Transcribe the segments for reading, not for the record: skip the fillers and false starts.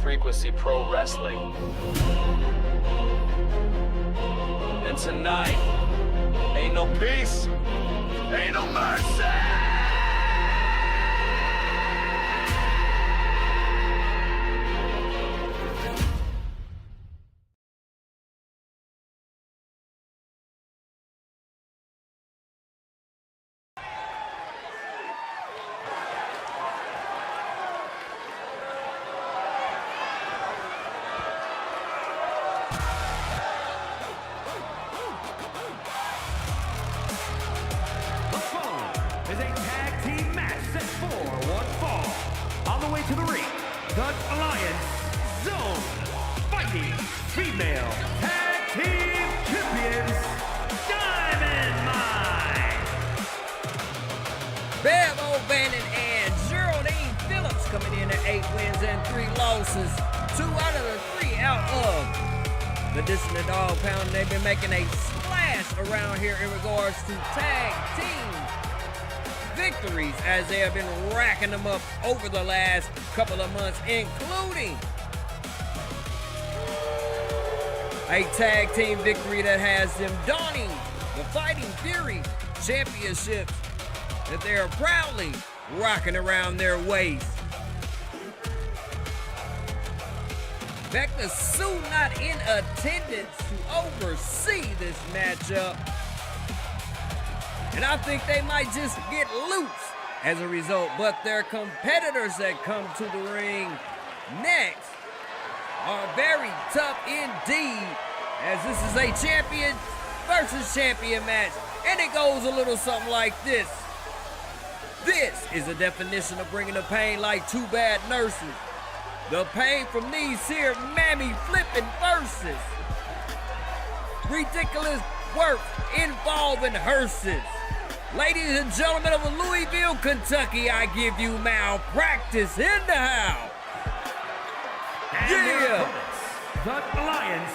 frequency pro wrestling. And tonight, ain't no peace, ain't no mercy! Is a tag team match set for one fall. On the way to the ring, the Alliance Zone Fighting Female Tag Team Champions, Diamond Mine. W.A.W and Geraldine Phillips coming in at 8 wins and 3 losses. 2 out of the 3 out of the Dissident Dog Pound. They've been making a splash around here in regards to tag team victories as they have been racking them up over the last couple of months, including a tag team victory that has them donning the Fighting Fury championships that they are proudly rocking around their waist. Becca Sue not in attendance to oversee this matchup. And I think they might just get loose as a result. But their competitors that come to the ring next are very tough indeed, as this is a champion versus champion match. And it goes a little something like this. This is a definition of bringing the pain like 2 bad nurses. The pain from these here mammy flipping verses. Ridiculous work involving hearses. Ladies and gentlemen of Louisville, Kentucky, I give you malpractice in the house. And their opponents, the Alliance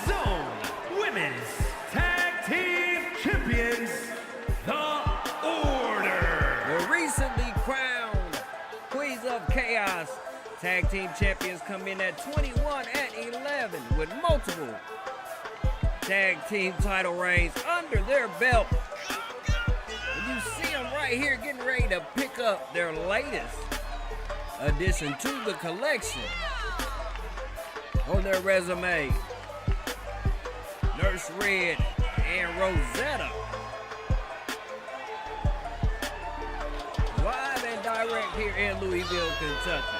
Zone Women's Tag Team Champions, The Order. The recently crowned Queens of Chaos Tag Team Champions come in at 21 and 11 with multiple tag team title reigns under their belt. And you see them right here getting ready to pick up their latest addition to the collection on their resume. Nurse Red and Rosetta. Live and direct here in Louisville, Kentucky.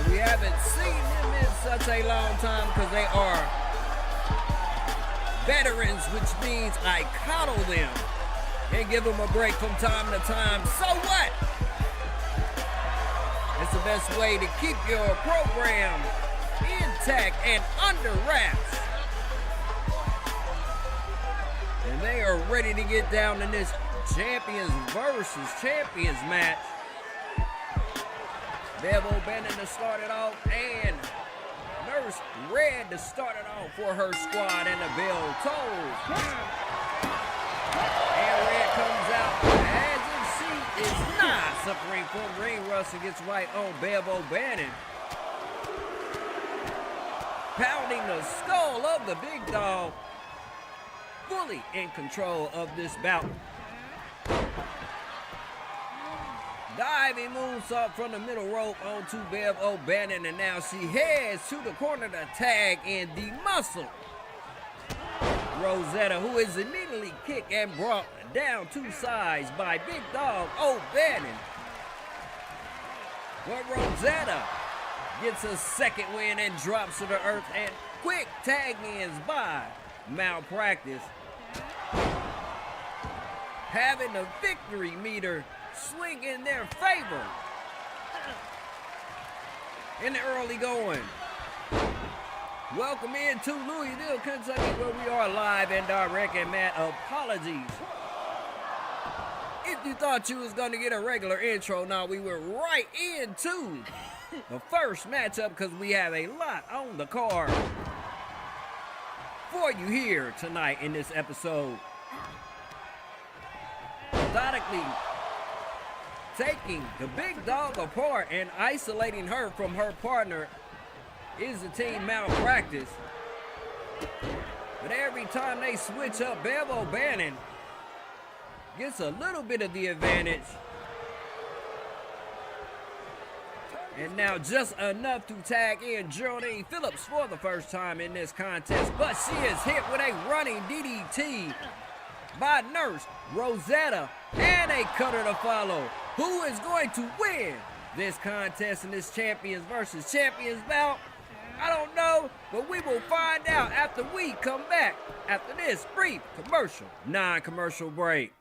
We haven't seen them in such a long time because they are veterans, which means I coddle them and give them a break from time to time. So what? It's the best way to keep your program intact and under wraps. And they are ready to get down in this champions versus champions match. W.A.W to start it off, and Nurse Red to start it off for her squad, and the bell tolls. And Red comes out as if she is not suffering from ring rust and gets right on W.A.W. Pounding the skull of the big dog, fully in control of this bout. Diving moonsault from the middle rope onto W.A.W, and now she heads to the corner to tag in the muscle Rosetta, who is immediately kicked and brought down to sides by Big Dog O'Bannon. But Rosetta gets a second win and drops to the earth, and quick tag ins by Malpractice, having the victory meter swing in their favor in the early going. Welcome into Louisville, Kentucky, where we are live and direct. And Matt, apologies if you thought you was going to get a regular intro. Now we were right into the first matchup because we have a lot on the card for you here tonight in this episode. Methodically taking the big dog apart and isolating her from her partner is a team malpractice. But every time they switch up, W.A.W gets a little bit of the advantage. And now just enough to tag in Geraldine Phillips for the first time in this contest. But she is hit with a running DDT by Nurse Rosetta. And a cutter to follow. Who is going to win this contest in this champions versus champions bout? I don't know, but we will find out after we come back after this brief commercial, non-commercial break.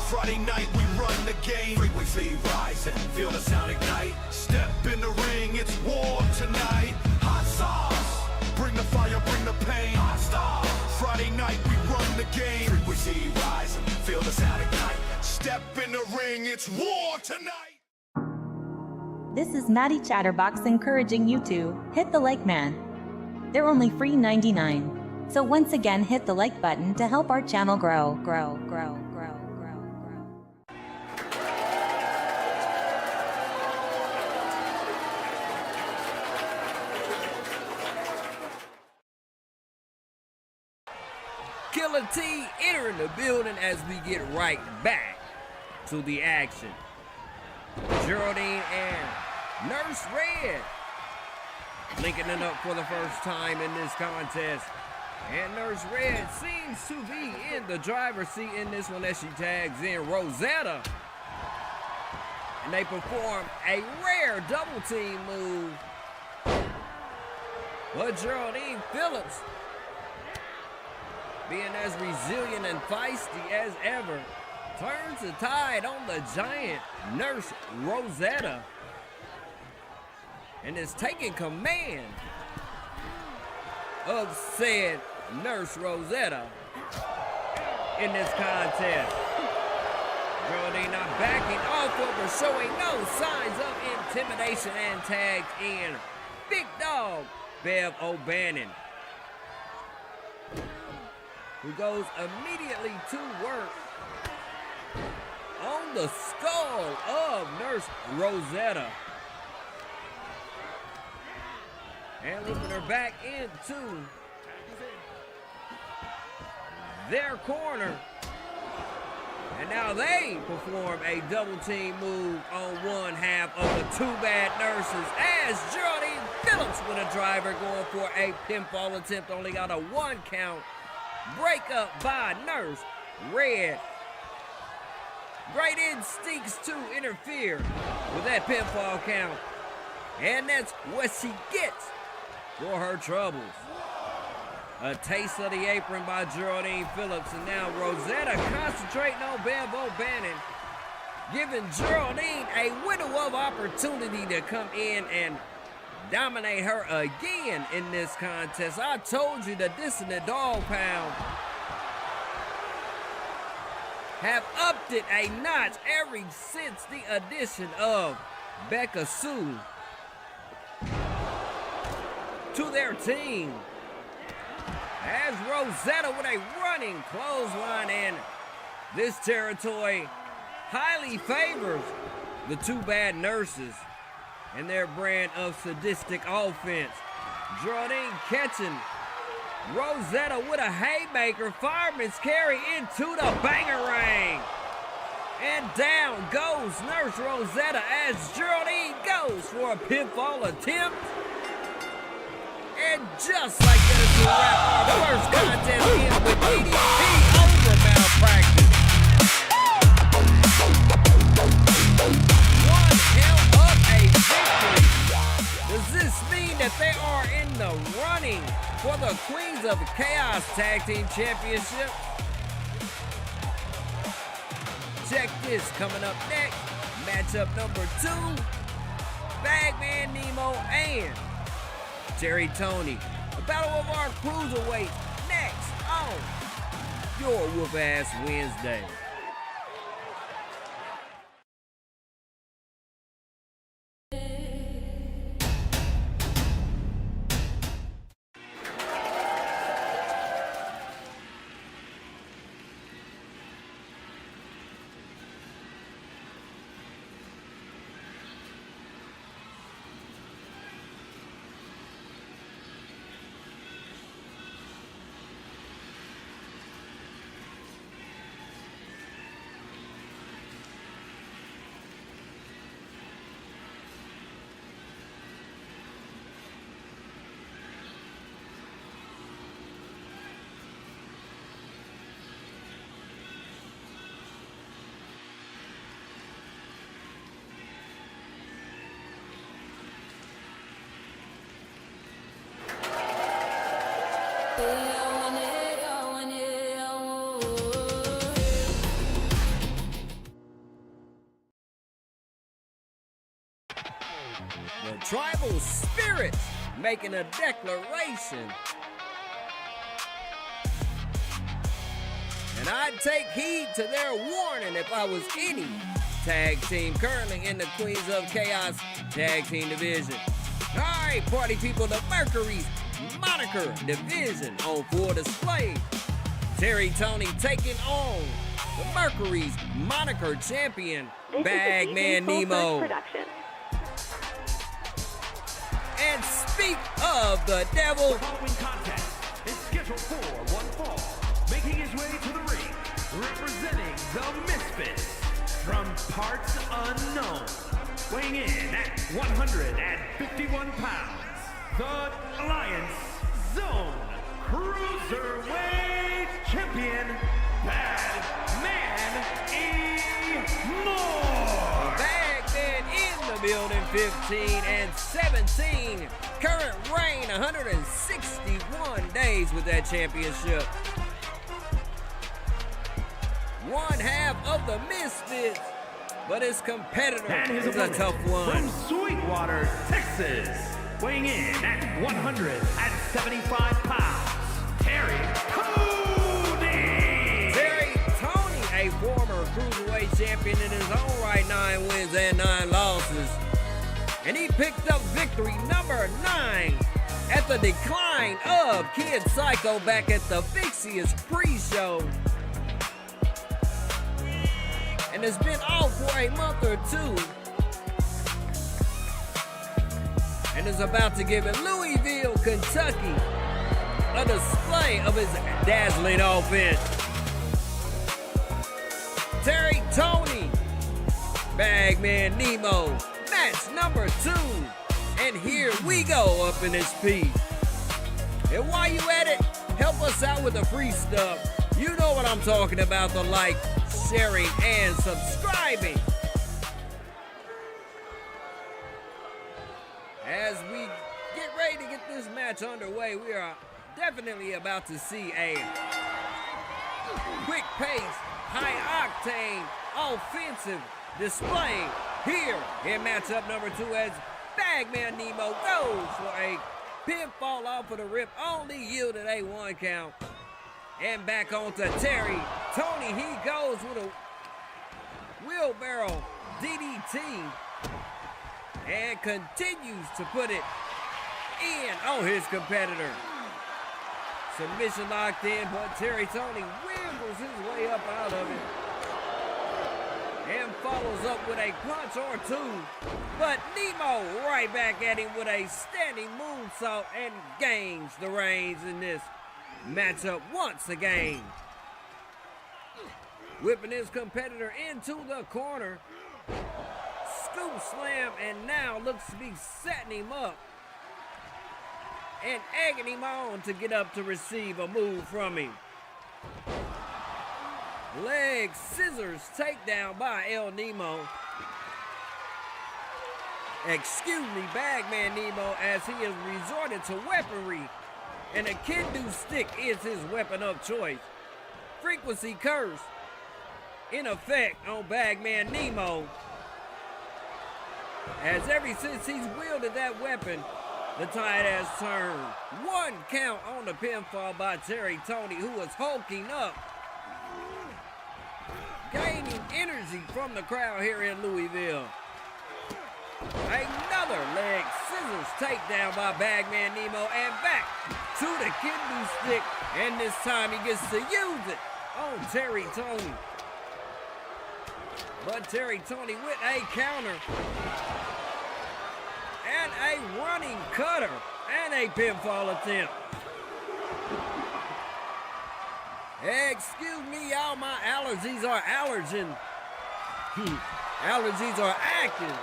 Friday night we run the game. Frequency rising, feel the sound ignite. Step in the ring, it's war tonight. Hot sauce, bring the fire, bring the pain. Hot stars, Friday night we run the game. Frequency rising, feel the sound ignite. Step in the ring, it's war tonight. This is Maddie Chatterbox encouraging you to hit the like man. They're only free 99. So once again, hit the like button to help our channel grow. Killer T entering the building as we get right back to the action. Geraldine and Nurse Red linking it up for the first time in this contest. And Nurse Red seems to be in the driver's seat in this one as she tags in Rosetta. And they perform a rare double team move. But Geraldine Phillips, being as resilient and feisty as ever, turns the tide on the giant Nurse Rosetta and is taking command of said Nurse Rosetta in this contest. Geraldine not backing off of her, showing no signs of intimidation, and tagged in big dog W.A.W, who goes immediately to work on the skull of Nurse Rosetta. And looping her back into their corner. And now they perform a double team move on one half of the two bad nurses as Geraldine Phillips with a driver going for a pinfall attempt. Only got a 1 count. Break up by Nurse Red. Great instincts to interfere with that pinfall count. And that's what she gets for her troubles. A taste of the apron by Geraldine Phillips, and now Rosetta concentrating on W.A.W, giving Geraldine a window of opportunity to come in and dominate her again in this contest. I told you that this and the dog pound have upped it a notch ever since the addition of Becca Sue to their team. As Rosetta with a running clothesline, and this territory highly favors the two bad nurses and their brand of sadistic offense. Geraldine catching Rosetta with a haymaker, fireman's carry into the banger ring. And down goes Nurse Rosetta as Geraldine goes for a pinfall attempt. And just like that, it's a wrap. Our first contest ends with DDT over malpractice. One hell of Chaos Tag Team Championship. Check this, coming up next, matchup number 2, Bagman Nemo and Terry Tony. The battle of our cruiserweights next on your Whoop Ass Wednesday. The tribal spirits making a declaration. And I'd take heed to their warning if I was any tag team currently in the Queens of Chaos Tag Team Division. Alright, party people, the Mercury's moniker division on full display. Terry Tony taking on the Mercury's moniker champion, Bagman Nemo. And speak of the devil. The following contest is scheduled for one fall. Making his way to the ring, representing the Misfits from parts unknown. Weighing in at 151 pounds, the Alliance Zone Cruiserweight Champion, Bagman Bagman in the building, 15-17. Current reign, 161 days with that championship. One half of the Misfits, but his competitor is a tough one. From Sweetwater, Texas, weighing in at 175 pounds, Terry Tony. Terry Tony, a former cruiserweight champion in his own right, 9 wins and 9 losses. And he picked up victory number 9 at the decline of Kid Psycho back at the Vixious pre-show. And has been off for a month or 2. And is about to give in Louisville, Kentucky, a display of his dazzling offense. Terry Tony, Bagman Nemo, match number 2. And here we go up in this piece. And while you at it, help us out with the free stuff. You know what I'm talking about, the like, sharing, and subscribing. As we get ready to get this match underway, we are definitely about to see a quick pace, high octane, offensive display here in matchup number 2 as Bagman Nemo goes for a pinfall off of the rip, only yielded a 1 count. And back onto Terry Tony. He goes with a wheelbarrow DDT and continues to put it in on his competitor. Submission locked in, but Terry Tony wiggles his way up out of it and follows up with a punch or 2. But Nemo right back at him with a standing moonsault and gains the reins in this matchup once again. Whipping his competitor into the corner. Scoop slam, and now looks to be setting him up and egging him on to get up to receive a move from him. Leg scissors takedown by El Nemo. Excuse me, Bagman Nemo, as he has resorted to weaponry and a kendo stick is his weapon of choice. Frequency curse in effect on Bagman Nemo, as ever since he's wielded that weapon, the tide has turned. 1 count on the pinfall by Terry Tony, who is hulking up, gaining energy from the crowd here in Louisville. Another leg scissors takedown by Bagman Nemo, and back to the kendo stick, and this time he gets to use it on Terry Tony. But Terry Tony with a counter and a running cutter and a pinfall attempt. Excuse me, y'all, my allergies are allergen. Allergies are active.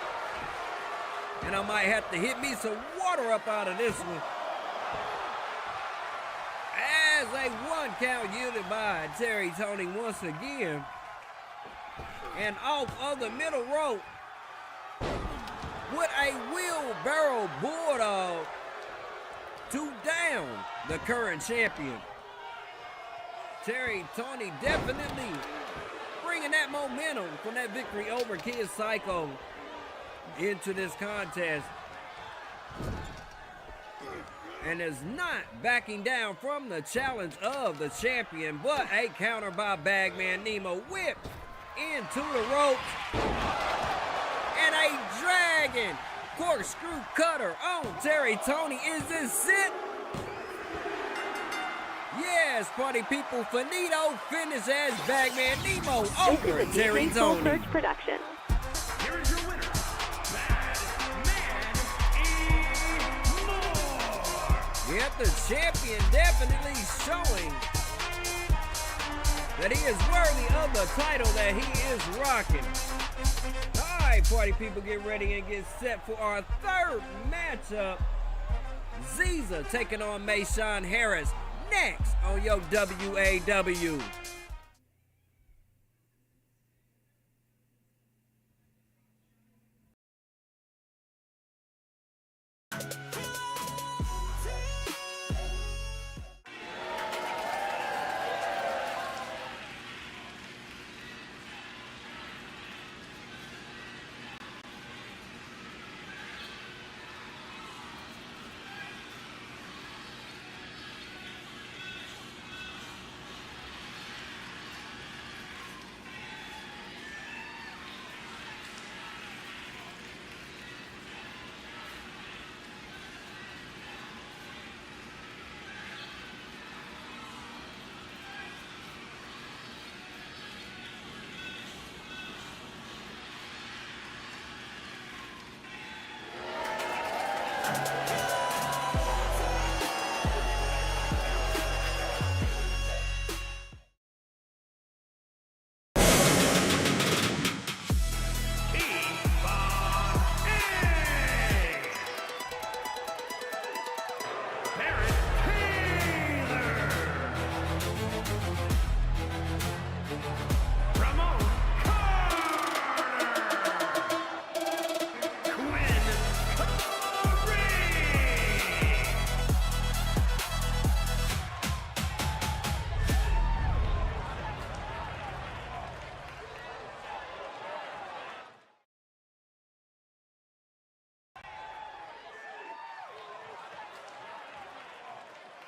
And I might have to hit me some water up out of this one. As a 1 count yielded by Terry Tony once again. And off of the middle rope with a wheelbarrow bulldog to down the current champion. Terry Tony definitely bringing that momentum from that victory over Kid Psycho into this contest, and is not backing down from the challenge of the champion, but a counter by Bagman Nemo, whipped into the ropes, and a dragon corkscrew cutter on Terry Tony. Is this it? Yes, party people, finito finish as Bagman Nemo over Terry Tony. Search production. Here is your winner, Bagman E. Yet the champion definitely showing that he is worthy of the title that he is rocking. All right, party people, get ready and get set for our third matchup. Ziza taking on Mayshawn Harris next on your W.A.W.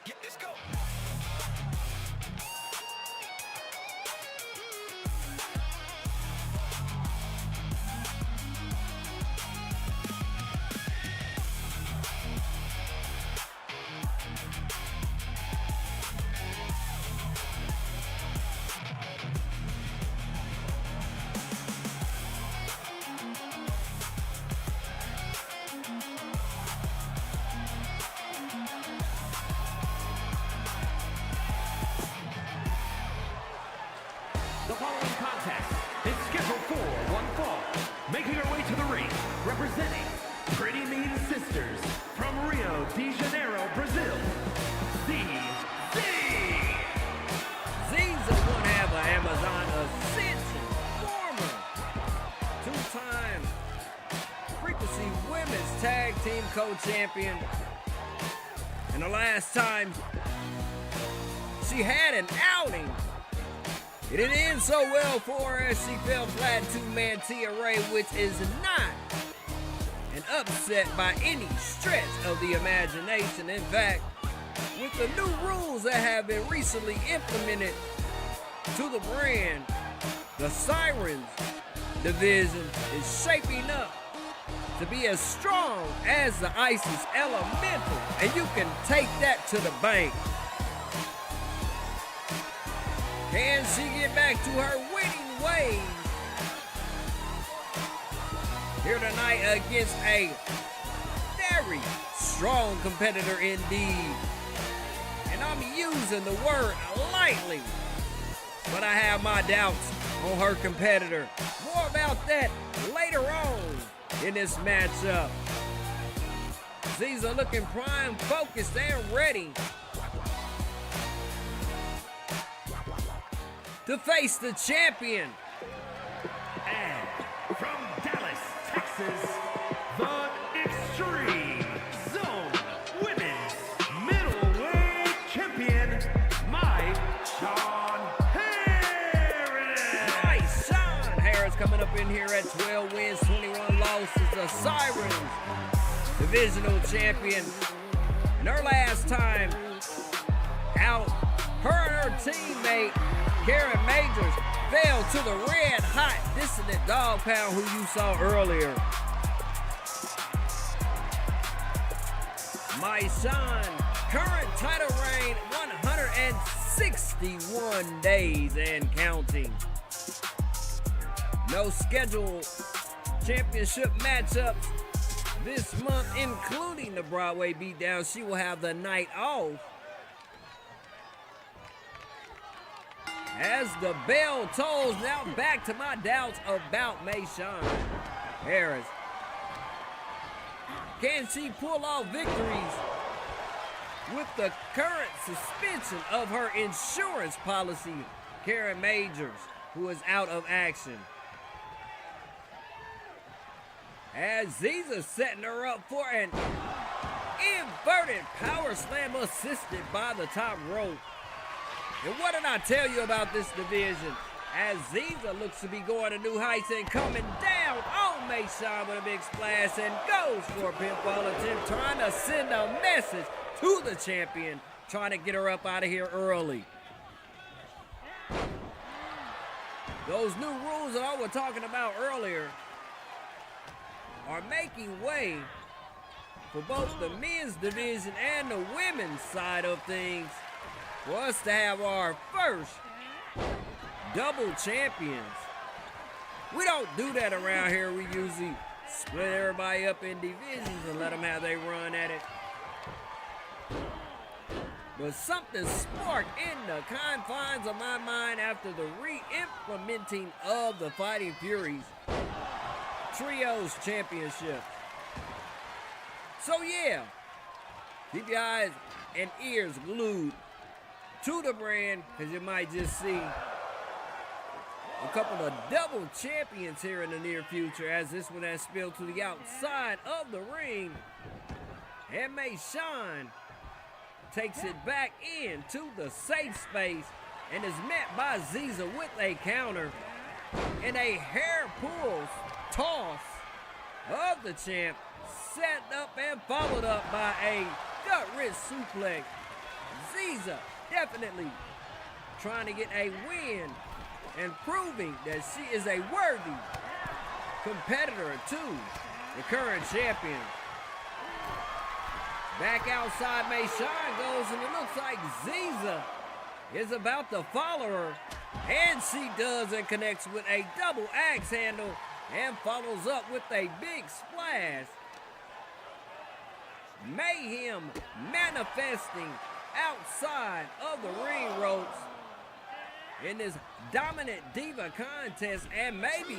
Yeah, let's go. The following contest is scheduled for one fall. Making her way to the ring, representing Pretty Mean Sisters from Rio de Janeiro, Brazil, ZZ. Ziza, one half of Amazon Ascension, former two-time Frequency Women's Tag Team Co-Champion, And the last time she had an outing, it didn't end so well for her as she fell flat in two-man TRA, which is not an upset by any stretch of the imagination. In fact, with the new rules that have been recently implemented to the brand, the Sirens division is shaping up to be as strong as the Isis Elemental, and you can take that to the bank. Can she get back to her winning ways here tonight against a very strong competitor indeed? And I'm using the word lightly, but I have my doubts on her competitor. More about that later on in this matchup. Ziza looking prime, focused, and ready to face the champion. And from Dallas, Texas, the Extreme Zone Women's Middleweight Champion, Sean Harris. Sean Harris coming up in here at 12 wins, 21 losses. The Sirens divisional champion. And her last time out, her and her teammate Karen Majors fell to the red hot dissident dog pound who you saw earlier. Sean, current title reign 161 days and counting. No scheduled championship matchups this month, including the Broadway beatdown. She will have the night off as the bell tolls. Now back to my doubts about Sean Harris. Can she pull off victories with the current suspension of her insurance policy, Karen Majors, who is out of action? As Ziza's setting her up for an inverted power slam assisted by the top rope. And what did I tell you about this division? As Ziza looks to be going to new heights and coming down on Sean with a big splash and goes for a pinfall attempt, trying to send a message to the champion, trying to get her up out of here early. Those new rules that I was talking about earlier are making way for both the men's division and the women's side of things for us to have our first double champions. We don't do that around here. We usually split everybody up in divisions and let them have their run at it. But something sparked in the confines of my mind after the re-implementing of the Fighting Furies Trios Championship. So yeah, keep your eyes and ears glued to the brand, because you might just see a couple of double champions here in the near future, as this one has spilled to the outside of the ring. And Sean takes it back into the safe space and is met by Ziza with a counter and a hair pull toss of the champ, set up and followed up by a gut wrench suplex. Ziza definitely trying to get a win and proving that she is a worthy competitor to the current champion. Back outside, Sean goes, and it looks like Ziza is about to follow her, and she does, and connects with a double axe handle and follows up with a big splash. Mayhem manifesting outside of the ring ropes in this dominant diva contest, and maybe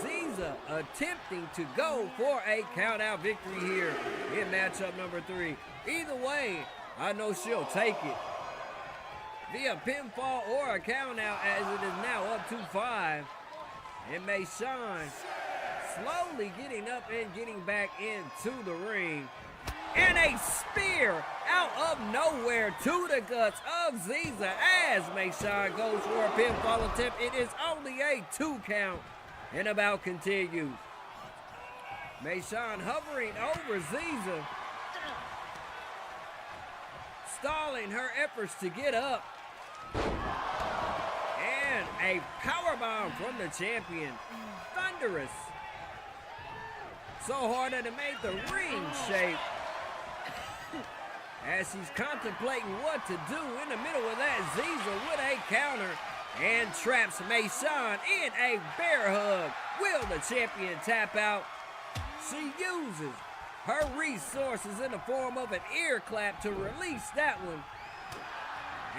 Ziza attempting to go for a count-out victory here in matchup number 3. Either way, I know she'll take it via pinfall or a count-out, as it is now up to 5. And Sean slowly getting up and getting back into the ring. and a spear out of nowhere to the guts of Ziza as Mayshawn goes for a pinfall attempt. It is only a 2 count, and the bout continues. Mayshawn hovering over Ziza, stalling her efforts to get up. And a powerbomb from the champion. Thunderous. So hard that it made the ring shake. As she's contemplating what to do in the middle of that, Ziza with a counter and traps Mayshawn in a bear hug. Will the champion tap out? She uses her resources in the form of an ear clap to release that one.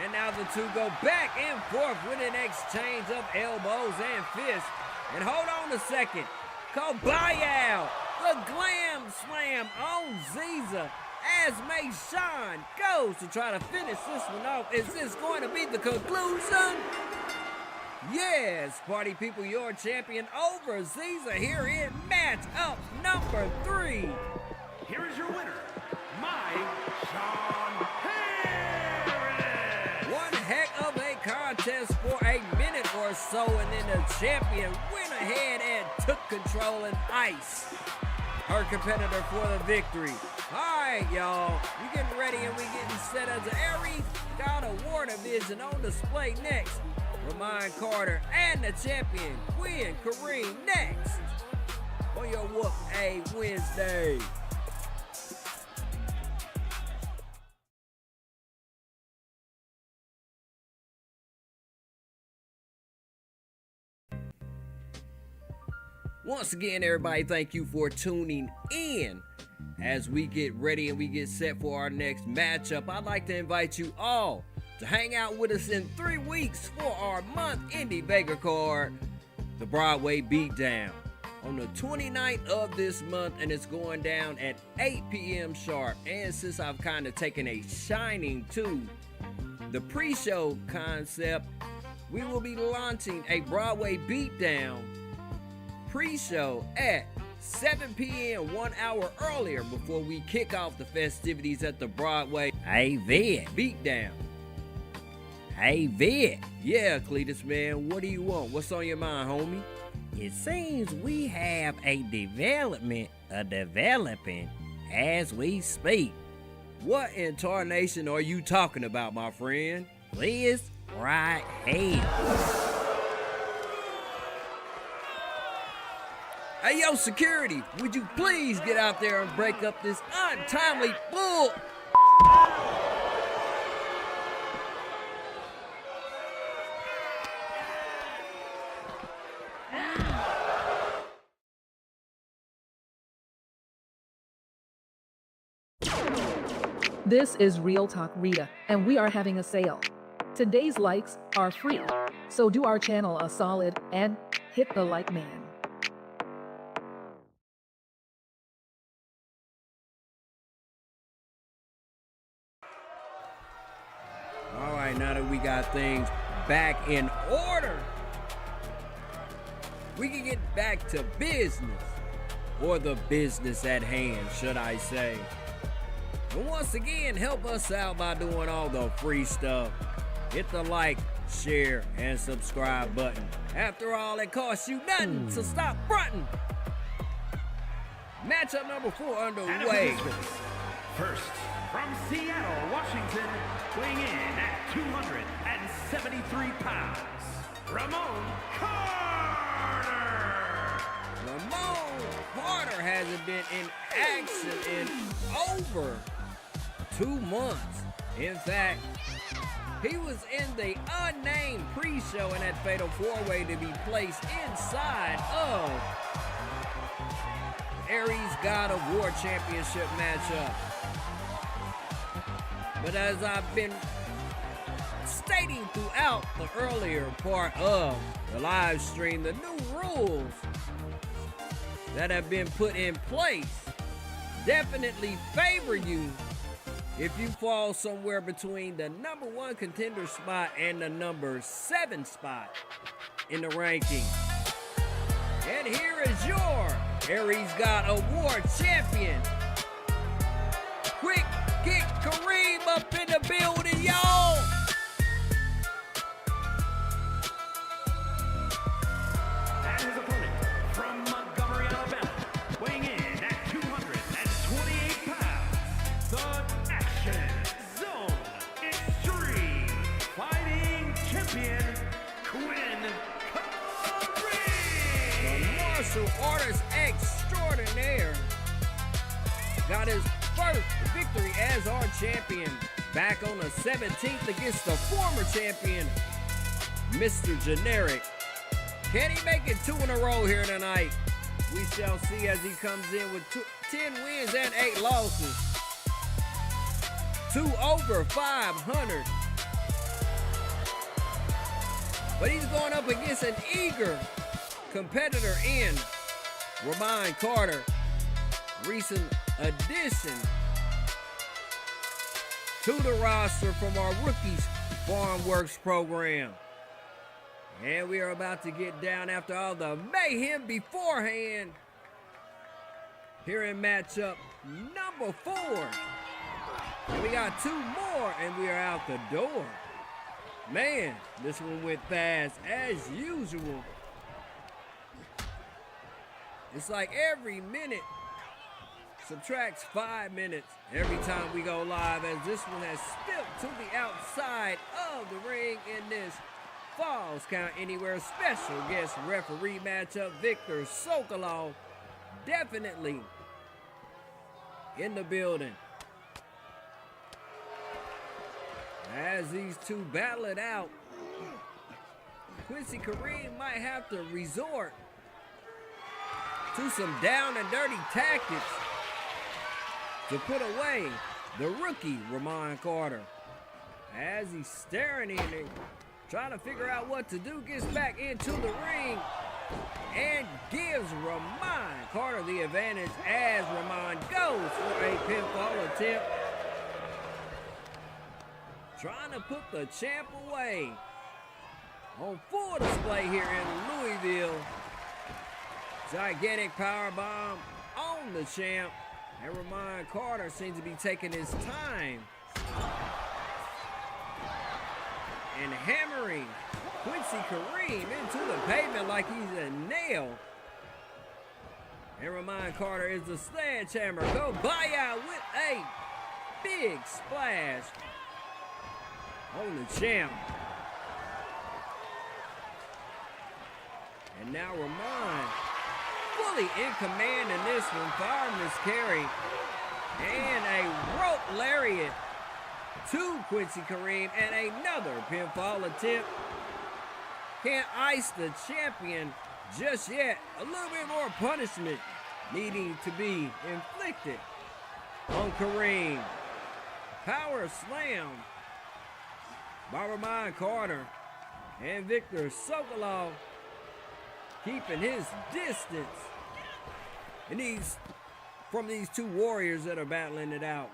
And now the two go back and forth with an exchange of elbows and fists. And hold on a second. W.A.W. The glam slam on Ziza as Mayshawn goes to try to finish this one off. Is this going to be the conclusion? Yes, party people, your champion over Ziza here in match up number 3. Here is your winner, Mayshawn Harris. One heck of a contest for a minute or so, and then the champion went ahead and took control and iced her competitor for the victory. All right, y'all, we getting ready and we getting set as the Aries got award division on display next. Ramon Carter and the champion, Quinn Kareem, next on your W.A.W Wednesday. Once again, everybody, thank you for tuning in. As we get ready and we get set for our next matchup, I'd like to invite you all to hang out with us in 3 weeks for our month indie Vega card, the Broadway Beatdown, on the 29th of this month, and it's going down at 8 p.m. sharp. And since I've kind of taken a shining to the pre-show concept, we will be launching a Broadway Beatdown pre-show at 7 p.m. 1 hour earlier before we kick off the festivities at the Broadway Beatdown. Hey, Vic. Yeah, Cletus, man, what do you want? What's on your mind, homie? It seems we have a developing as we speak. What in tarnation are you talking about, my friend? Please, right here. Hey, yo, security, would you please get out there and break up this untimely bull? This is Real Talk Rita, and we are having a sale. Today's likes are free, so do our channel a solid and hit the like man. All right, now that we got things back in order, we can get back to business, or the business at hand, should I say. And once again, help us out by doing all the free stuff. Hit the like, share, and subscribe button. After all, it costs you nothing, so stop fronting. Matchup number 4 underway. First, from Seattle, Washington, weighing in at 273 pounds, Ramon Carter. Ramon Carter hasn't been in action in over 2 months. In fact, he was in the unnamed pre-show in that Fatal 4-Way to be placed inside of Aries God of War Championship matchup. But as I've been stating throughout the earlier part of the live stream, the new rules that have been put in place definitely favor you if you fall somewhere between the number 1 contender spot and the number 7 spot in the ranking. And here is your Aries God of War champion, Kareem up in the building, y'all. And his opponent from Montgomery, Alabama, weighing in at 228 pounds, the Action Zone Extreme Fighting Champion, Quinn The martial artist extraordinaire got his first victory as our champion back on the 17th against the former champion, Mr. Generic. Can he make it 2 in a row here tonight? We shall see as he comes in with 10 wins and 8 losses. 2 over 500. But he's going up against an eager competitor in Ramon Carter, recent addition to the roster from our Rookies Farm Works program. And we are about to get down after all the mayhem beforehand here in matchup number 4. And we got 2 more and we are out the door. Man, this one went fast as usual. It's like every minute subtracts 5 minutes every time we go live, as this one has stepped to the outside of the ring in this Falls Count Anywhere special guest referee matchup. Victor Sokolov definitely in the building. As these two battle it out, Quincy Kareem might have to resort to some down and dirty tactics to put away the rookie Ramon Carter. As he's staring in it, trying to figure out what to do, gets back into the ring and gives Ramon Carter the advantage as Ramon goes for a pinfall attempt. Trying to put the champ away on full display here in Louisville. Gigantic powerbomb on the champ. And Ramon Carter seems to be taking his time and hammering Quincy Kareem into the pavement like he's a nail. And Ramon Carter is the sledgehammer. Go buyout with a big splash on the champ. And now Ramon fully in command in this one. Firing this carry. And a rope lariat to Quincy Kareem. And another pinfall attempt. Can't ice the champion just yet. A little bit more punishment needing to be inflicted on Kareem. Power slam by Ramon Carter. And Victor Sokolov keeping his distance from these two warriors that are battling it out.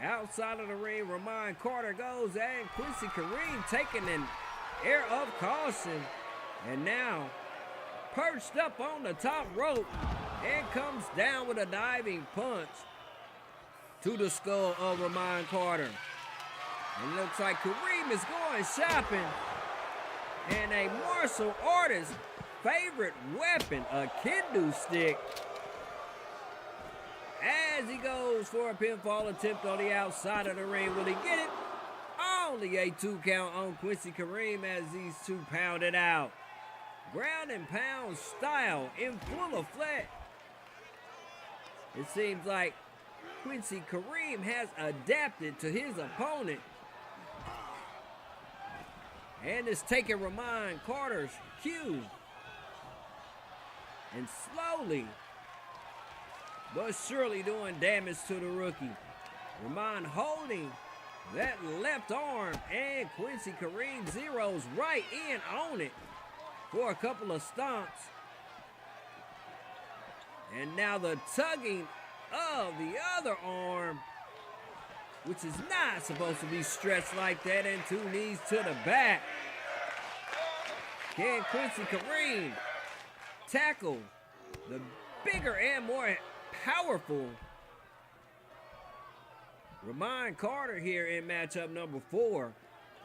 Outside of the ring, Ramon Carter goes, and Quincy Kareem taking an air of caution. And now perched up on the top rope and comes down with a diving punch to the skull of Ramon Carter. It looks like Kareem is going shopping. And a martial artist's favorite weapon, a kendo stick, as he goes for a pinfall attempt on the outside of the ring. Will he get it? Only a 2 count on Quincy Kareem as these two pound it out. Ground and pound style in full effect. It seems like Quincy Kareem has adapted to his opponent and is taking Ramon Carter's cue. And slowly but surely doing damage to the rookie. Ramon holding that left arm, and Quincy Kareem zeroes right in on it for a couple of stomps. And now the tugging of the other arm, which is not supposed to be stretched like that, and 2 knees to the back. Can Quincy Kareem tackle the bigger and more powerful Ramon Carter here in matchup number 4.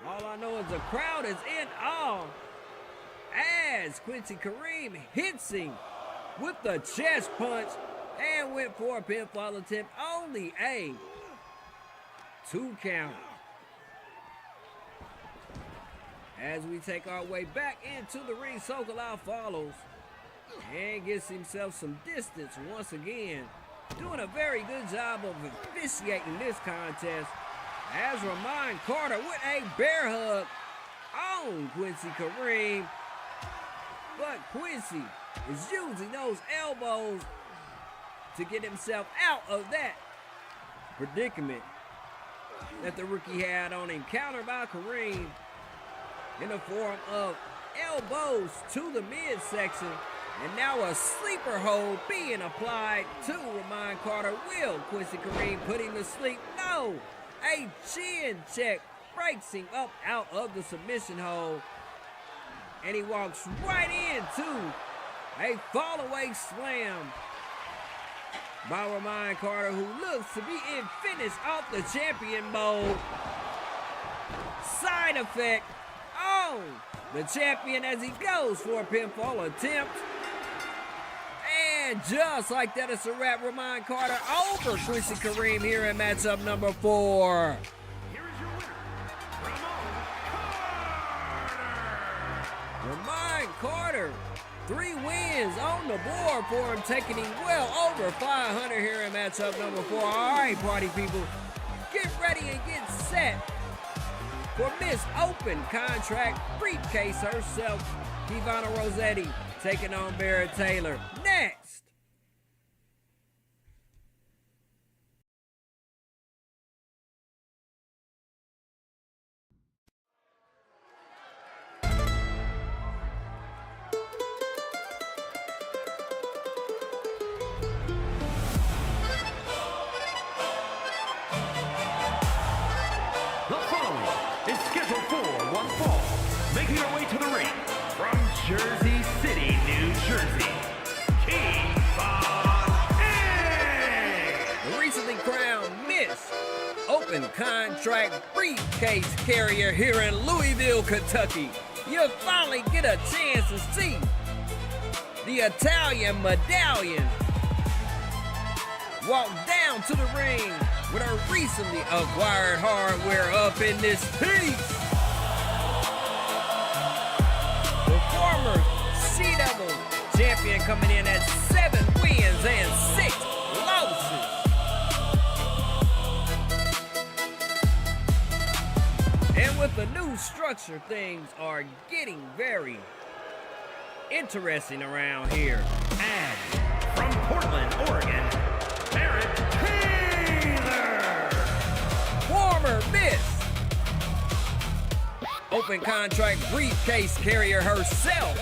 All I know is the crowd is in awe as Quincy Kareem hits him with the chest punch and went for a pinfall attempt. Only a 2 count. As we take our way back into the ring, Sokolov follows and gets himself some distance once again. Doing a very good job of officiating this contest as Ramon Carter with a bear hug on Quincy Kareem. But Quincy is using those elbows to get himself out of that predicament that the rookie had on him. Countered by Kareem in the form of elbows to the midsection. And now a sleeper hold being applied to Ramon Carter. Will Quincy Kareem put him to sleep? No! A chin check breaks him up out of the submission hold. And he walks right into a fall-away slam by Ramon Carter, who looks to be in finish off the champion mode. Side effect on the champion as he goes for a pinfall attempt. And just like that, it's a wrap. Ramon Carter over Quincy Kareem here in matchup number 4. Here is your winner, Ramon Carter. Ramon Carter, 3 wins on the board for him, taking him well over 500 here in matchup number 4. All right, party people, get ready and get set for Miss Open Contract Briefcase herself, Ivana Rossetti, taking on Barrett Taylor. Next. The following is scheduled for one fall. Making her way to the ring from Jersey City, New Jersey, King Von A. The recently crowned Miss Open Contract Briefcase Carrier here in Louisville, Kentucky. You finally get a chance to see the Italian medallion walk down to the ring with her recently acquired hardware up in this piece. The former Sea Devil champion coming in at 7 wins and 6 losses. And with the new structure, things are getting very interesting around here. And from Portland, Oregon, Barrett Taylor. Former Miss Open Contract Briefcase Carrier herself,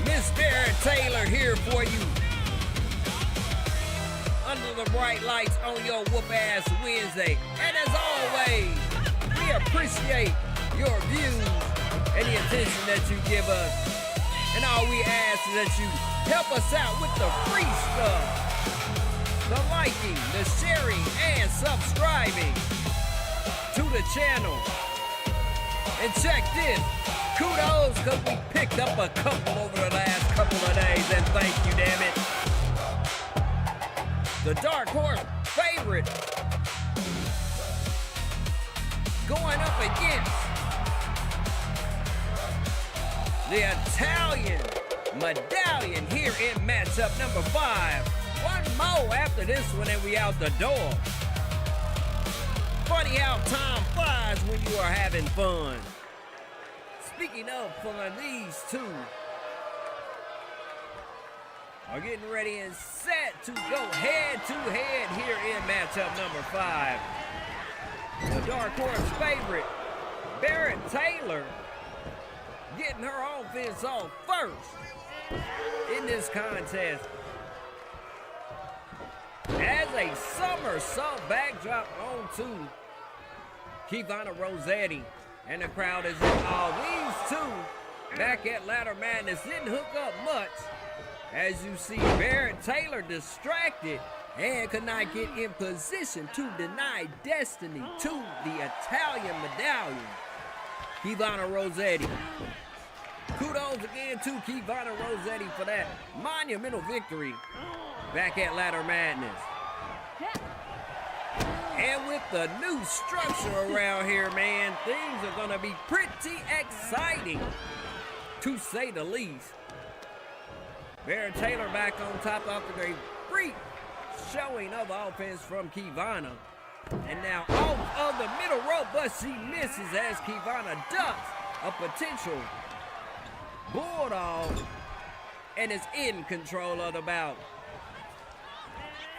Miss Barrett Taylor, here for you under the bright lights on your whoop-ass Wednesday. And as always, we appreciate your views and the attention that you give us. And all we ask is that you help us out with the free stuff, the liking, the sharing, and subscribing to the channel. And check this, kudos, because we picked up a couple over the last couple of days, and thank you, damn it. The Dark Horse favorite going up against the Italian medallion here in matchup number 5. One more after this one and we out the door. Funny how time flies when you are having fun. Speaking of fun, these two are getting ready and set to go head-to-head here in matchup number 5. The Dark Horse favorite, Barrett Taylor, getting her offense off first in this contest. As a somersault backdrop onto Ivana Rossetti, and the crowd is in awe. These two back at Ladder Madness didn't hook up much. As you see Barrett Taylor distracted and could not get in position to deny destiny to the Italian medallion, Kivana Rossetti. Kudos again to Kivana Rossetti for that monumental victory back at Ladder Madness. And with the new structure around here, man, things are going to be pretty exciting, to say the least. Barrett Taylor back on top after a brief showing of offense from Kivana. And now off of the middle rope, but she misses as Kivana ducks a potential bulldog and is in control of the bout.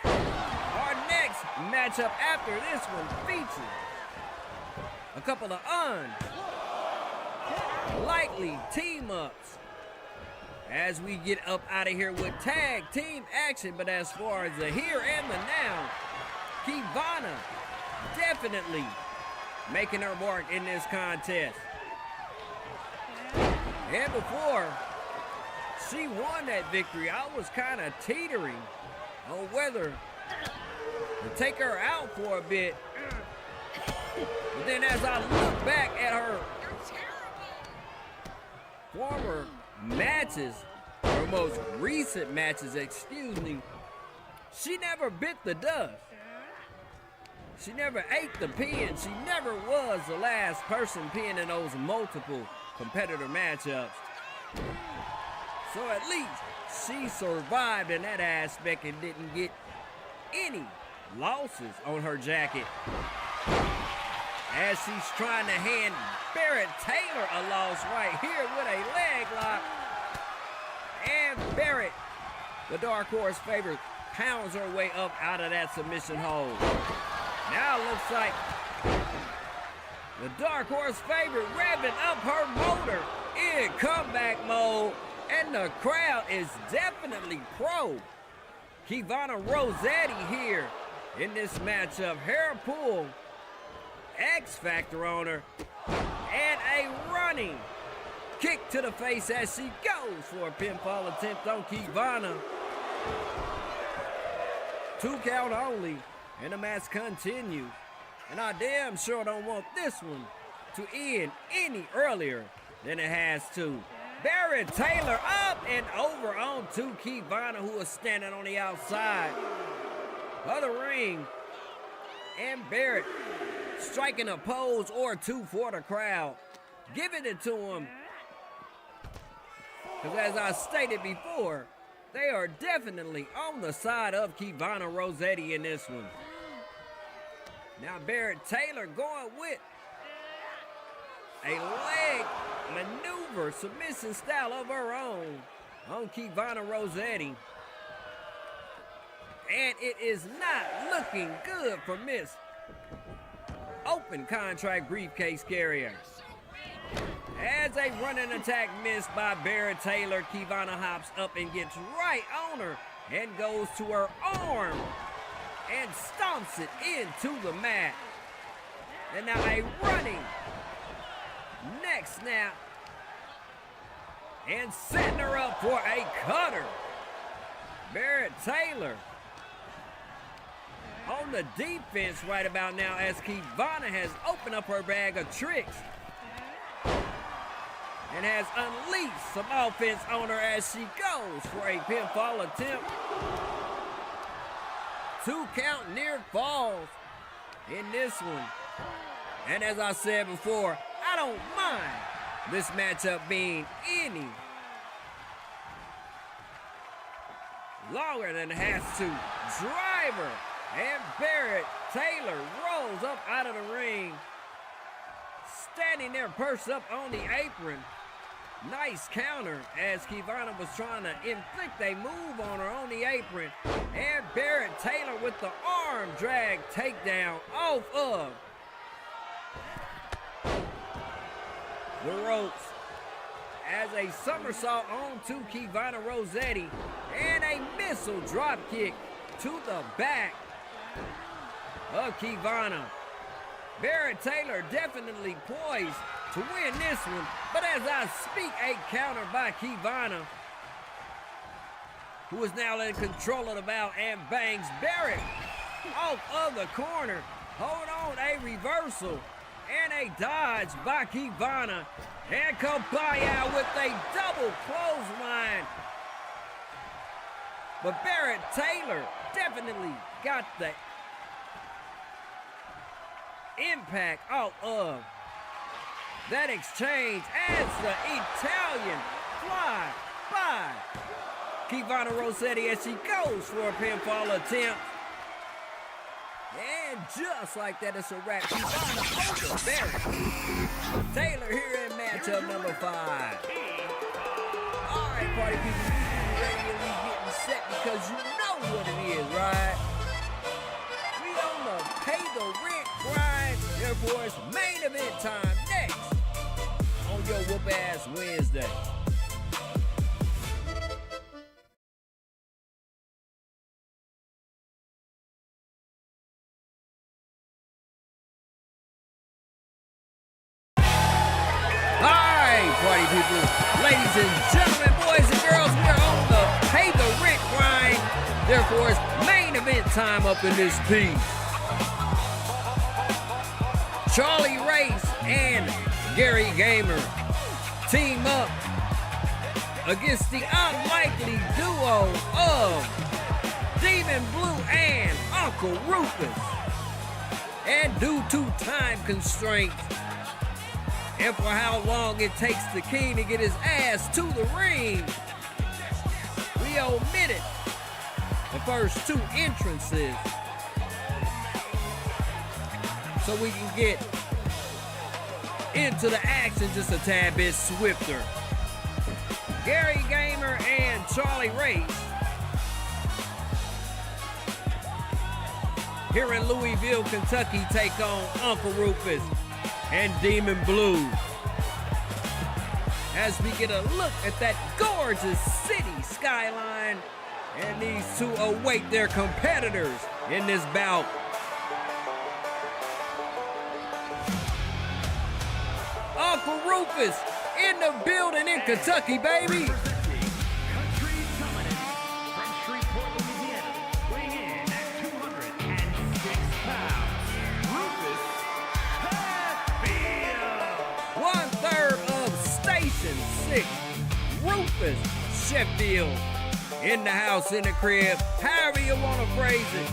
Our next matchup after this one features a couple of unlikely team-ups as we get up out of here with tag team action. But as far as the here and the now, Kivana definitely making her mark in this contest. And before she won that victory, I was kind of teetering on whether to take her out for a bit. But then as I look back at her former matches, her most recent matches, excuse me, she never bit the dust. She never ate the pin. She never was the last person pinned in those multiple competitor matchups. So at least she survived in that aspect and didn't get any losses on her jacket. As she's trying to hand Barrett Taylor a loss right here with a leg lock. And Barrett, the dark horse favorite, pounds her way up out of that submission hold. Now it looks like the dark horse favorite revving up her motor in comeback mode, and the crowd is definitely pro Kivana Rossetti here in this matchup. Hair pull, X Factor on her, and a running kick to the face as she goes for a pinfall attempt on Kivana. 2 count only, and the match continues. And I damn sure don't want this one to end any earlier than it has to. Barrett Taylor up and over onto Kivana, who is standing on the outside of the ring. And Barrett striking a pose or two for the crowd, giving it to him. Because as I stated before, they are definitely on the side of Kivana Rossetti in this one. Now Barrett Taylor going with a leg maneuver, submission style of her own on Kivana Rossetti. And it is not looking good for Miss Open Contract Briefcase Carrier. As a running attack missed by Barrett Taylor, Kivana hops up and gets right on her and goes to her arm and stomps it into the mat. And now a running neck snap and setting her up for a cutter. Barrett Taylor on the defense right about now as Kivana has opened up her bag of tricks and has unleashed some offense on her as she goes for a pinfall attempt. 2 count near falls in this one. And as I said before, I don't mind this matchup being any longer than it has to. Driver, and Barrett Taylor rolls up out of the ring, standing there pursed up on the apron. Nice counter as Kivana was trying to inflict a move on her on the apron. And Barrett Taylor with the arm drag takedown off of the ropes as a somersault onto Kivana Rossetti and a missile drop kick to the back of Kivana. Barrett Taylor definitely poised to win this one, but as I speak, a counter by Kivana. who is now in control of the bout and bangs Barrett off of the corner. Hold on, a reversal and a dodge by Kivana. And Kabaya with a double clothesline. But Barrett Taylor definitely got the impact out of that exchange as the Italian fly by Kivana Rossetti as she goes for a pinfall attempt. And just like that, it's a wrap. Kivana over Barrett Taylor here in matchup number 5. All right, party people, you regularly getting set because you know what it is, right? We on the pay the rent grind. Therefore, it's main event time next on your whoop-ass Wednesday. Party people, ladies and gentlemen, boys and girls, we are on the pay the rent grind. Therefore, it's main event time up in this piece. Charlie Race and Gary Gamer team up against the unlikely duo of Demon Blue and Uncle Rufus. And due to time constraints, and for how long it takes the King to get his ass to the ring, we omitted the first 2 entrances so we can get into the action just a tad bit swifter. Gary Gamer and Charlie Race here in Louisville, Kentucky take on Uncle Rufus and Demon Blue as we get a look at that gorgeous city skyline, and these 2 await their competitors in this bout. Uncle Rufus in the building in Kentucky, baby. Rufus Sheffield in the house, in the crib, however you want to phrase it.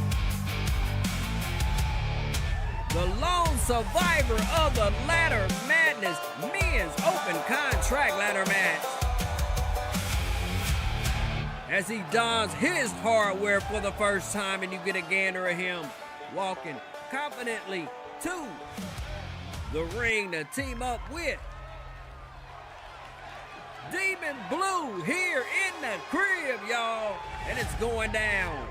The lone survivor of the Ladder Madness men's open contract ladder match as he dons his hardware for the first time, and you get a gander of him walking confidently to the ring to team up with Demon Blue here in the crib, y'all, and it's going down.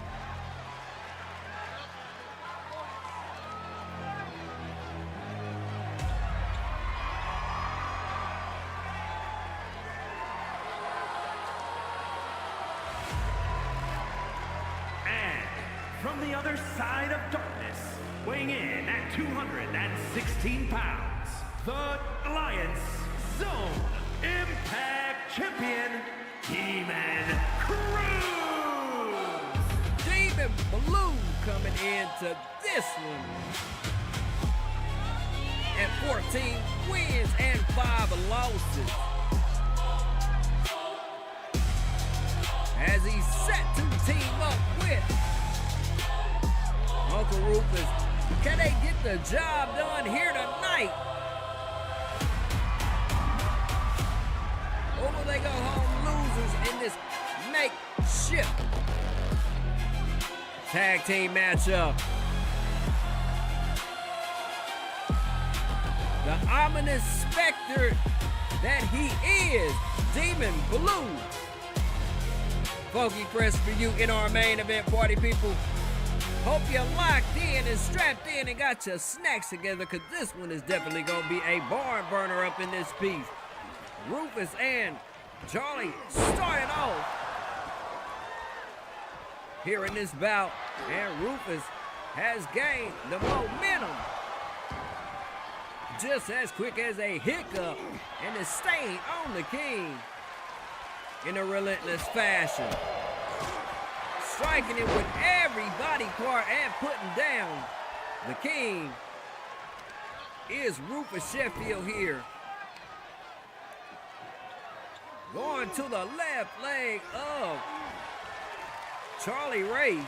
And from the other side of darkness, weighing in at 216 pounds, the Alliance Zone Impact Champion, Demon Cruz! Demon Blue coming into this one at 14 wins and 5 losses, as he's set to team up with Uncle Rufus. Can they get the job done here tonight? Or will they go home losers in this makeshift tag team matchup? The ominous specter that he is, Demon Blue. Funky Press for you in our main event, party people. Hope you're locked in and strapped in and got your snacks together, because this one is definitely going to be a barn burner up in this piece. Rufus and Charlie started off here in this bout, and Rufus has gained the momentum just as quick as a hiccup, and is staying on the King in a relentless fashion. striking it with every body part and putting down the king is Rufus Sheffield here. Going to the left leg of Charlie Race.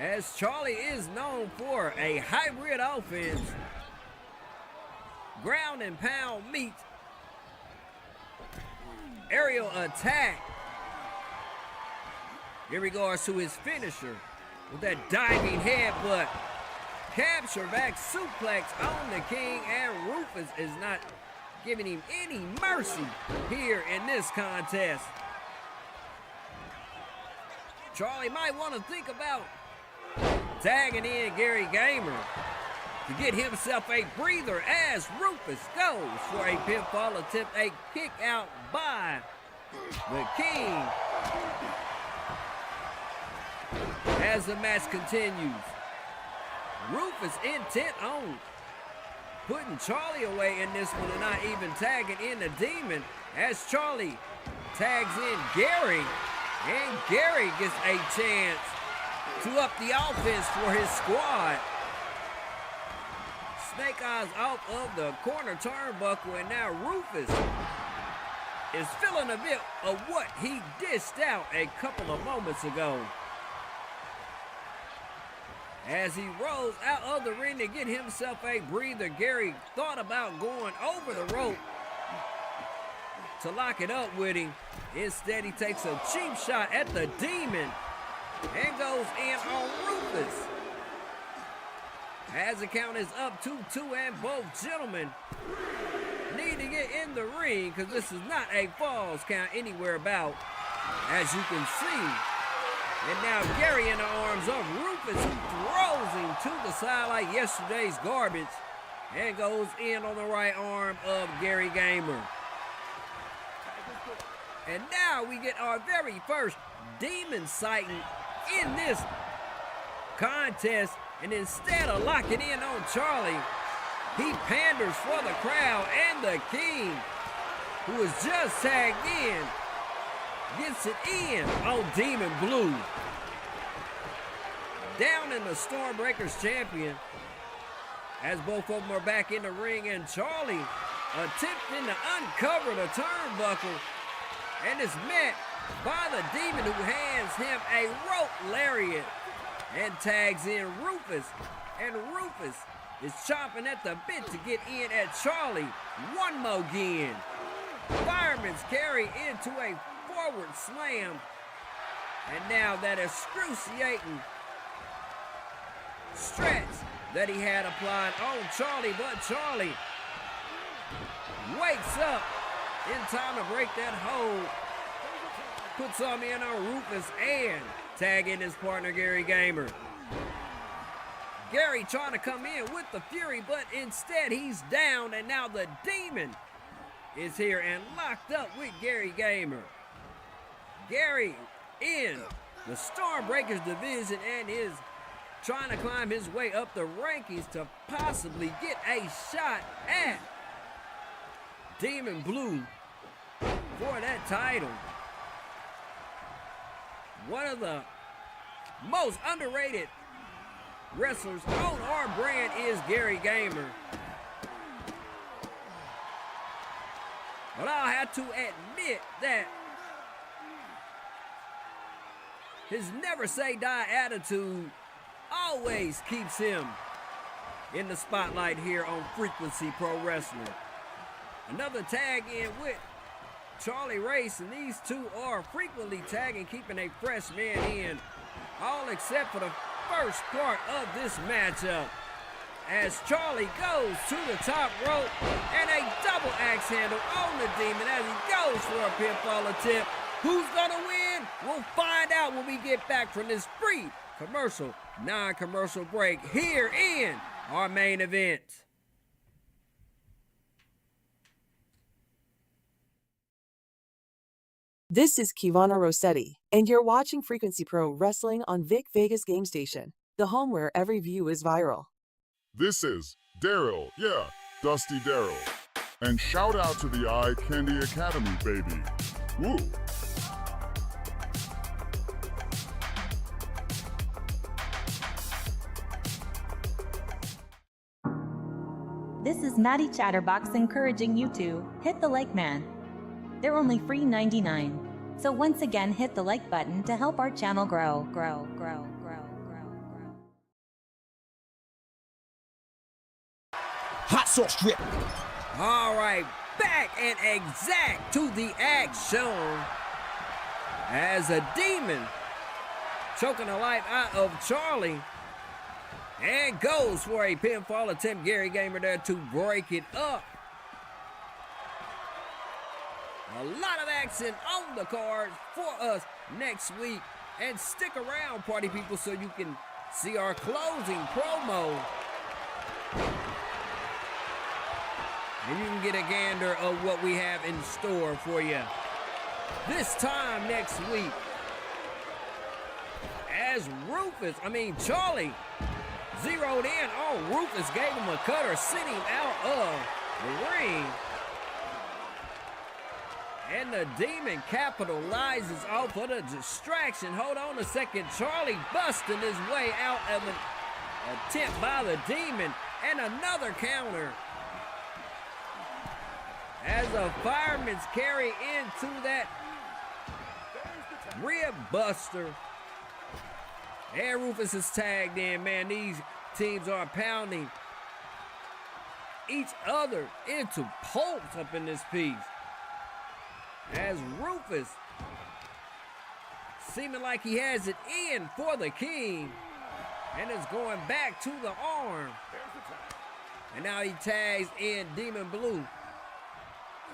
As Charlie is known for a hybrid offense, ground and pound meet, aerial attack in regards to his finisher with that diving headbutt, capture back suplex on the king, and Rufus is not giving him any mercy here in this contest. Charlie might want to think about tagging in Gary Gamer to get himself a breather as Rufus goes for a pinfall attempt, a kick out by the king. As the match continues, Rufus intent on putting Charlie away in this one and not even tagging in the Demon as Charlie tags in Gary, and Gary gets a chance to up the offense for his squad. Snake eyes off of the corner turnbuckle, and now Rufus is feeling a bit of what he dished out a couple of moments ago. As he rolls out of the ring to get himself a breather, Gary thought about going over the rope to lock it up with him. Instead, he takes a cheap shot at the Demon and goes in on Rufus. As the count is up 2-2, and both gentlemen need to get in the ring because this is not a falls count anywhere about, as you can see. And now Gary in the arms of Rufus, who throws him to the side like yesterday's garbage and goes in on the right arm of Gary Gamer. And now we get our very first Demon sighting in this contest, and instead of locking in on Charlie, he panders for the crowd, and the king, who is just tagged in, gets it in on Demon Blue. Down in the Stormbreakers champion, as both of them are back in the ring, and Charlie attempting to uncover the turnbuckle, and is met by the Demon, who hands him a rope lariat and tags in Rufus, and Rufus is chomping at the bit to get in at Charlie one more again. Fireman's carry into a forward slam, and now that excruciating stretch that he had applied on Charlie, but Charlie wakes up in time to break that hold, puts some in on Rufus, and tag in his partner Gary Gamer. Gary trying to come in with the Fury, but instead he's down, and now the Demon is here and locked up with Gary Gamer. Gary in the Stormbreakers division and is trying to climb his way up the rankings to possibly get a shot at Demon Blue for that title. One of the most underrated wrestlers on our brand is Gary Gamer. But I'll have to admit that his never say die attitude always keeps him in the spotlight here on Frequency Pro Wrestling. Another tag in with Charlie Race, and these two are frequently tagging, keeping a fresh man in, all except for the first part of this matchup, as Charlie goes to the top rope and a double axe handle on the Demon as he goes for a pinfall attempt. Who's gonna win? We'll find out when we get back from this brief commercial, non-commercial break here in our main event. This is Kivana Rossetti, and you're watching Frequency Pro Wrestling on Vic Vegas Game Station, the home where every view is viral. This is Daryl, Dusty Daryl. And shout out to the Eye Candy Academy, baby. Woo! This is Maddie Chatterbox encouraging you to hit the like man. They're only free 99. So once again, hit the like button to help our channel grow. Hot sauce drip. All right, back and exact to the action as a demon choking the life out of Charlie and goes for a pinfall attempt. Gary Gamer there to break it up. A lot of action on the card for us next week. And stick around, party people, so you can see our closing promo. And you can get a gander of what we have in store for you this time next week. As Charlie zeroed in on Rufus, gave him a cutter, sent him out of the ring. And the demon capitalizes off of the distraction. Hold on a second. Charlie busting his way out of an attempt by the demon. And another counter. As a fireman's carry into that rib buster. And Rufus is tagged in, man. These teams are pounding each other into pulps up in this piece. As Rufus, seeming like he has it in for the king, and is going back to the arm. And now he tags in Demon Blue.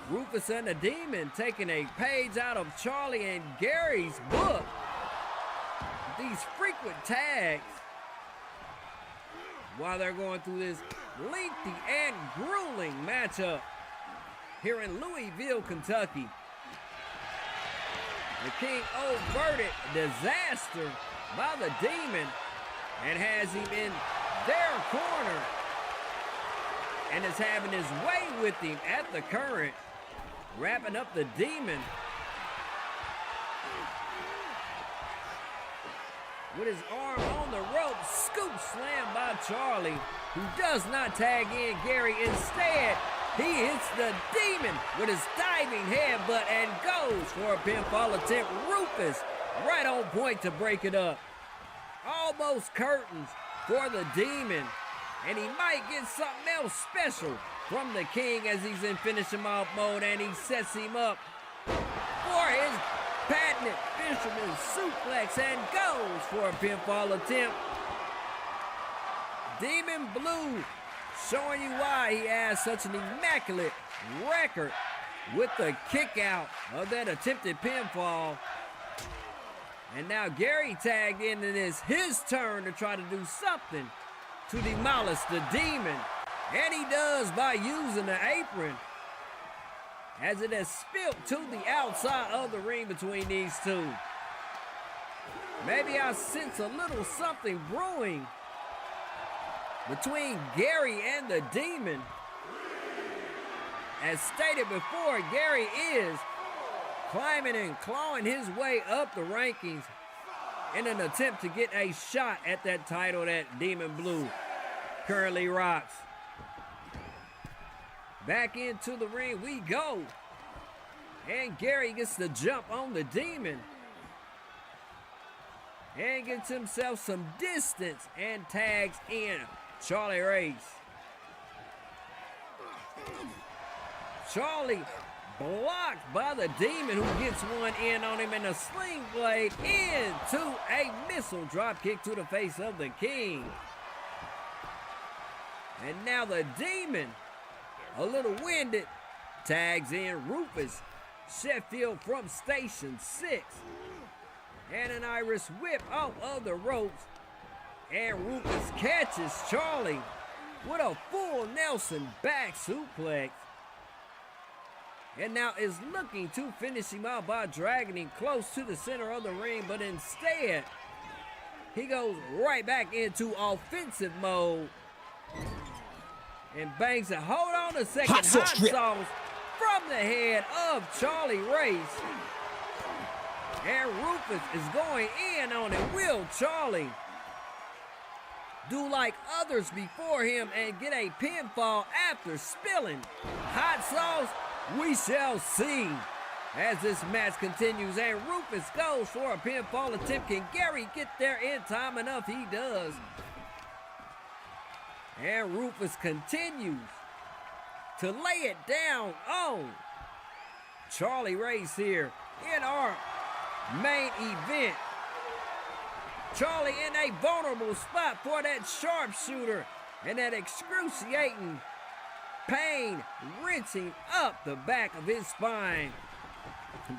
Rufus and the Demon taking a page out of Charlie and Gary's book. These frequent tags while they're going through this lengthy and grueling matchup here in Louisville, Kentucky. The King overted disaster by the Demon and has him in their corner and is having his way with him at the current, wrapping up the Demon with his arm on the rope. Scoop slam by Charlie, who does not tag in Gary. Instead, he hits the Demon with his diving headbutt and goes for a pinfall attempt. Rufus right on point to break it up. Almost curtains for the Demon. And he might get something else special from the King as he's in finish him off mode, and he sets him up for his patented fisherman suplex and goes for a pinfall attempt. Demon Blue showing you why he has such an immaculate record with the kick out of that attempted pinfall. And now Gary tagged in, and it's his turn to try to do something to demolish the Demon. And he does by using the apron, as it has spilled to the outside of the ring between these two. Maybe I sense a little something brewing between Gary and the Demon. As stated before, Gary is climbing and clawing his way up the rankings in an attempt to get a shot at that title that Demon Blue currently rocks. Back into the ring we go. And Gary gets the jump on the Demon. And gets himself some distance and tags in Charlie Race. Charlie blocked by the Demon, who gets one in on him, and a sling blade into a missile drop kick to the face of the King. And now the Demon, a little winded, tags in Rufus Sheffield from Station 6. And an Irish whip off of the ropes. And Rufus catches Charlie with a full Nelson back suplex. And now is looking to finish him out by dragging him close to the center of the ring. But instead, he goes right back into offensive mode and bangs it. Hold on a second. Hot sauce from the head of Charlie Race. And Rufus is going in on it. Will Charlie do like others before him and get a pinfall after spilling hot sauce? We shall see. As this match continues and Rufus goes for a pinfall attempt, can Gary get there in time enough? He does. And Rufus continues to lay it down on Charlie Race here in our main event. Charlie in a vulnerable spot for that sharpshooter and that excruciating pain wrenching up the back of his spine.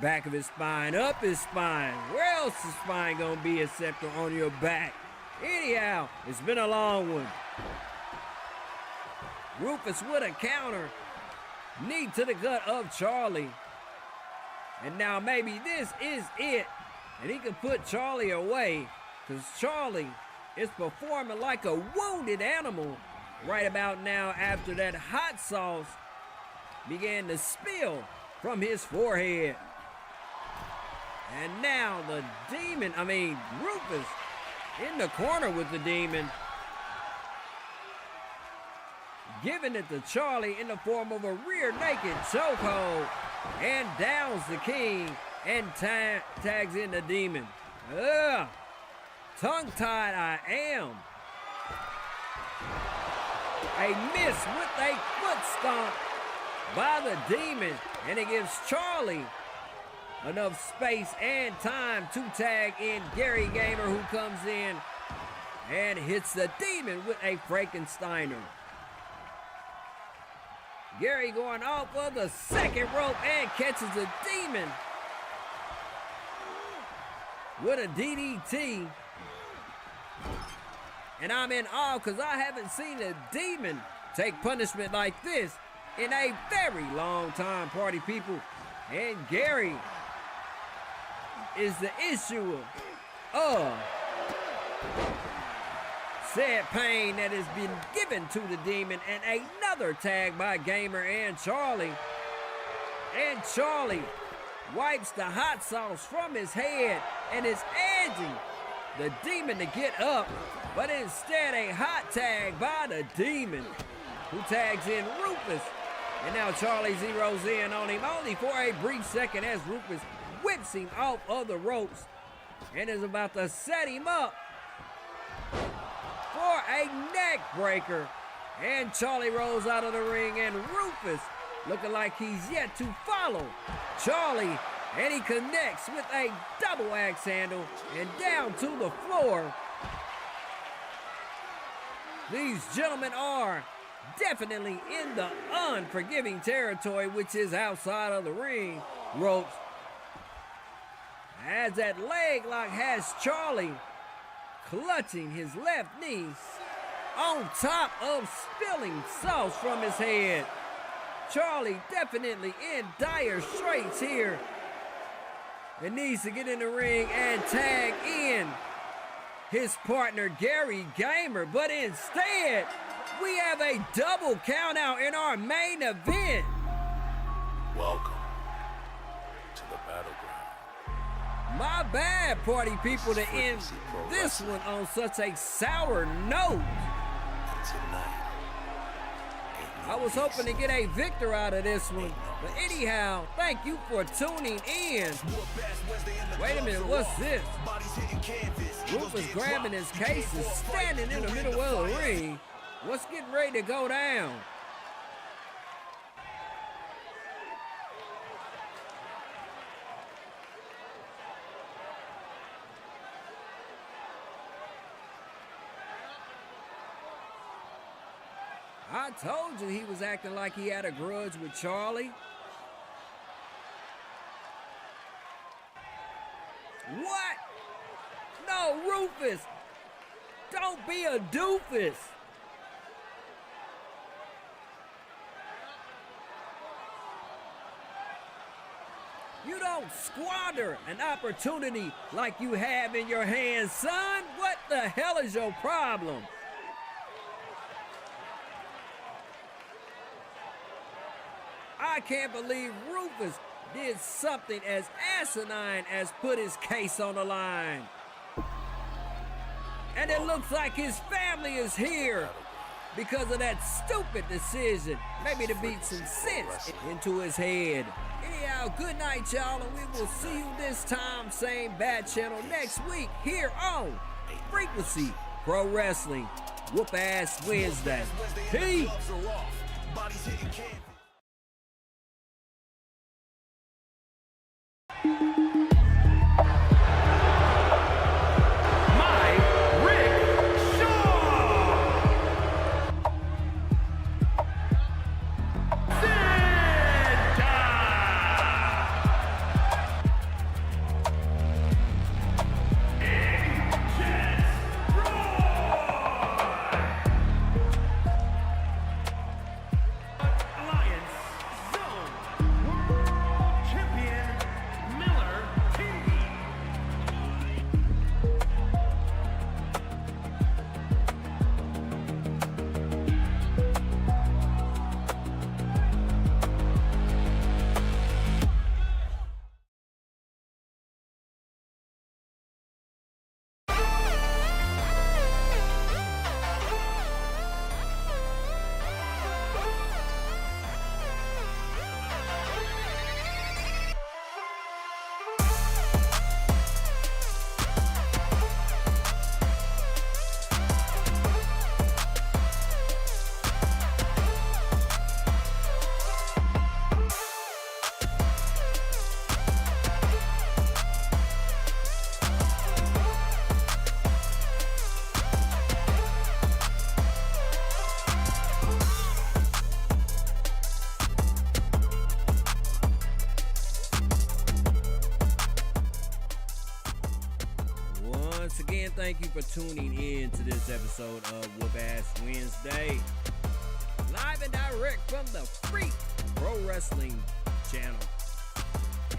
Back of his spine, up his spine. Where else is spine gonna be except for on your back? Anyhow, it's been a long one. Rufus with a counter. Knee to the gut of Charlie. And now maybe this is it. And he can put Charlie away. Because Charlie is performing like a wounded animal right about now after that hot sauce began to spill from his forehead. And now the demon, Rufus in the corner with the demon. Giving it to Charlie in the form of a rear naked chokehold. And downs the king and tags in the demon. Ugh. Tongue-tied I am. A miss with a foot stomp by the demon. And it gives Charlie enough space and time to tag in Gary Gamer, who comes in and hits the demon with a Frankensteiner. Gary going off of the second rope and catches the demon with a DDT. And I'm in awe because I haven't seen a demon take punishment like this in a very long time, party people. And Gary is the issue of said pain that has been given to the demon, and another tag by Gamer and Charlie. And Charlie wipes the hot sauce from his head and is edging the demon to get up, but instead a hot tag by the demon, who tags in Rufus. And now Charlie zeroes in on him only for a brief second as Rufus whips him off of the ropes and is about to set him up for a neck breaker. And Charlie rolls out of the ring, and Rufus looking like he's yet to follow Charlie, and he connects with a double axe handle and down to the floor. These gentlemen are definitely in the unforgiving territory, which is outside of the ring ropes, as that leg lock has Charlie clutching his left knee on top of spilling sauce from his head. Charlie definitely in dire straits here and needs to get in the ring and tag in his partner Gary Gamer, but instead we have a double count out in our main event. Welcome to the battleground. My bad, party people, to end this one on such a sour note. I was hoping to get a victor out of this one, but anyhow, thank you for tuning in. Wait a minute, what's this? Rufus grabbing his cases, standing in the middle of the ring. What's getting ready to go down? I told you he was acting like he had a grudge with Charlie. What? No, Rufus! Don't be a doofus! You don't squander an opportunity like you have in your hands, son! What the hell is your problem? I can't believe Rufus did something as asinine as put his case on the line. And it looks like his family is here because of that stupid decision. Maybe to beat some sense into his head. Anyhow, good night, y'all, and we will see you this time, same bad channel next week here on Frequency Pro Wrestling. Whoop-Ass Wednesday. Peace. Bodies hitting canvas. Once again, thank you for tuning in to this episode of Whoop-Ass Wednesday. Live and direct from the Freak Pro Wrestling channel.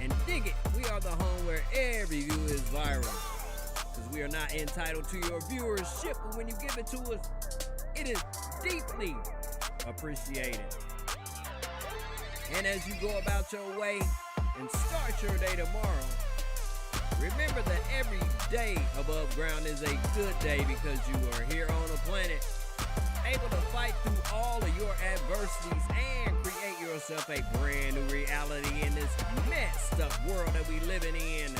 And dig it, we are the home where every view is viral. Because we are not entitled to your viewership, but when you give it to us, it is deeply appreciated. And as you go about your way and start your day tomorrow, remember that every day above ground is a good day because you are here on the planet, able to fight through all of your adversities and create yourself a brand new reality in this messed up world that we living in.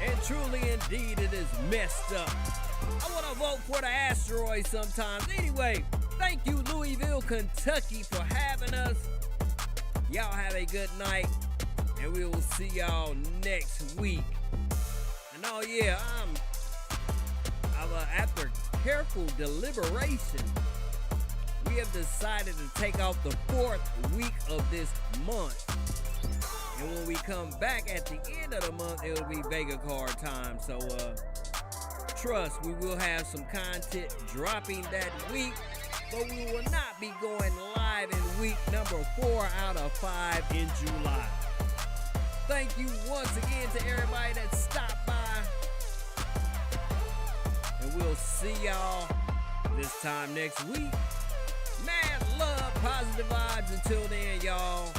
And truly indeed it is messed up. I want to vote for the asteroid sometimes. Anyway, thank you Louisville, Kentucky for having us. Y'all have a good night. And we will see y'all next week. And oh yeah, after careful deliberation, we have decided to take off the 4th week of this month. And when we come back at the end of the month, it will be Vega card time. So trust, we will have some content dropping that week, but we will not be going live in week number 4 out of 5 in July. Thank you once again to everybody that stopped by. And we'll see y'all this time next week. Mad love, positive vibes. Until then, y'all.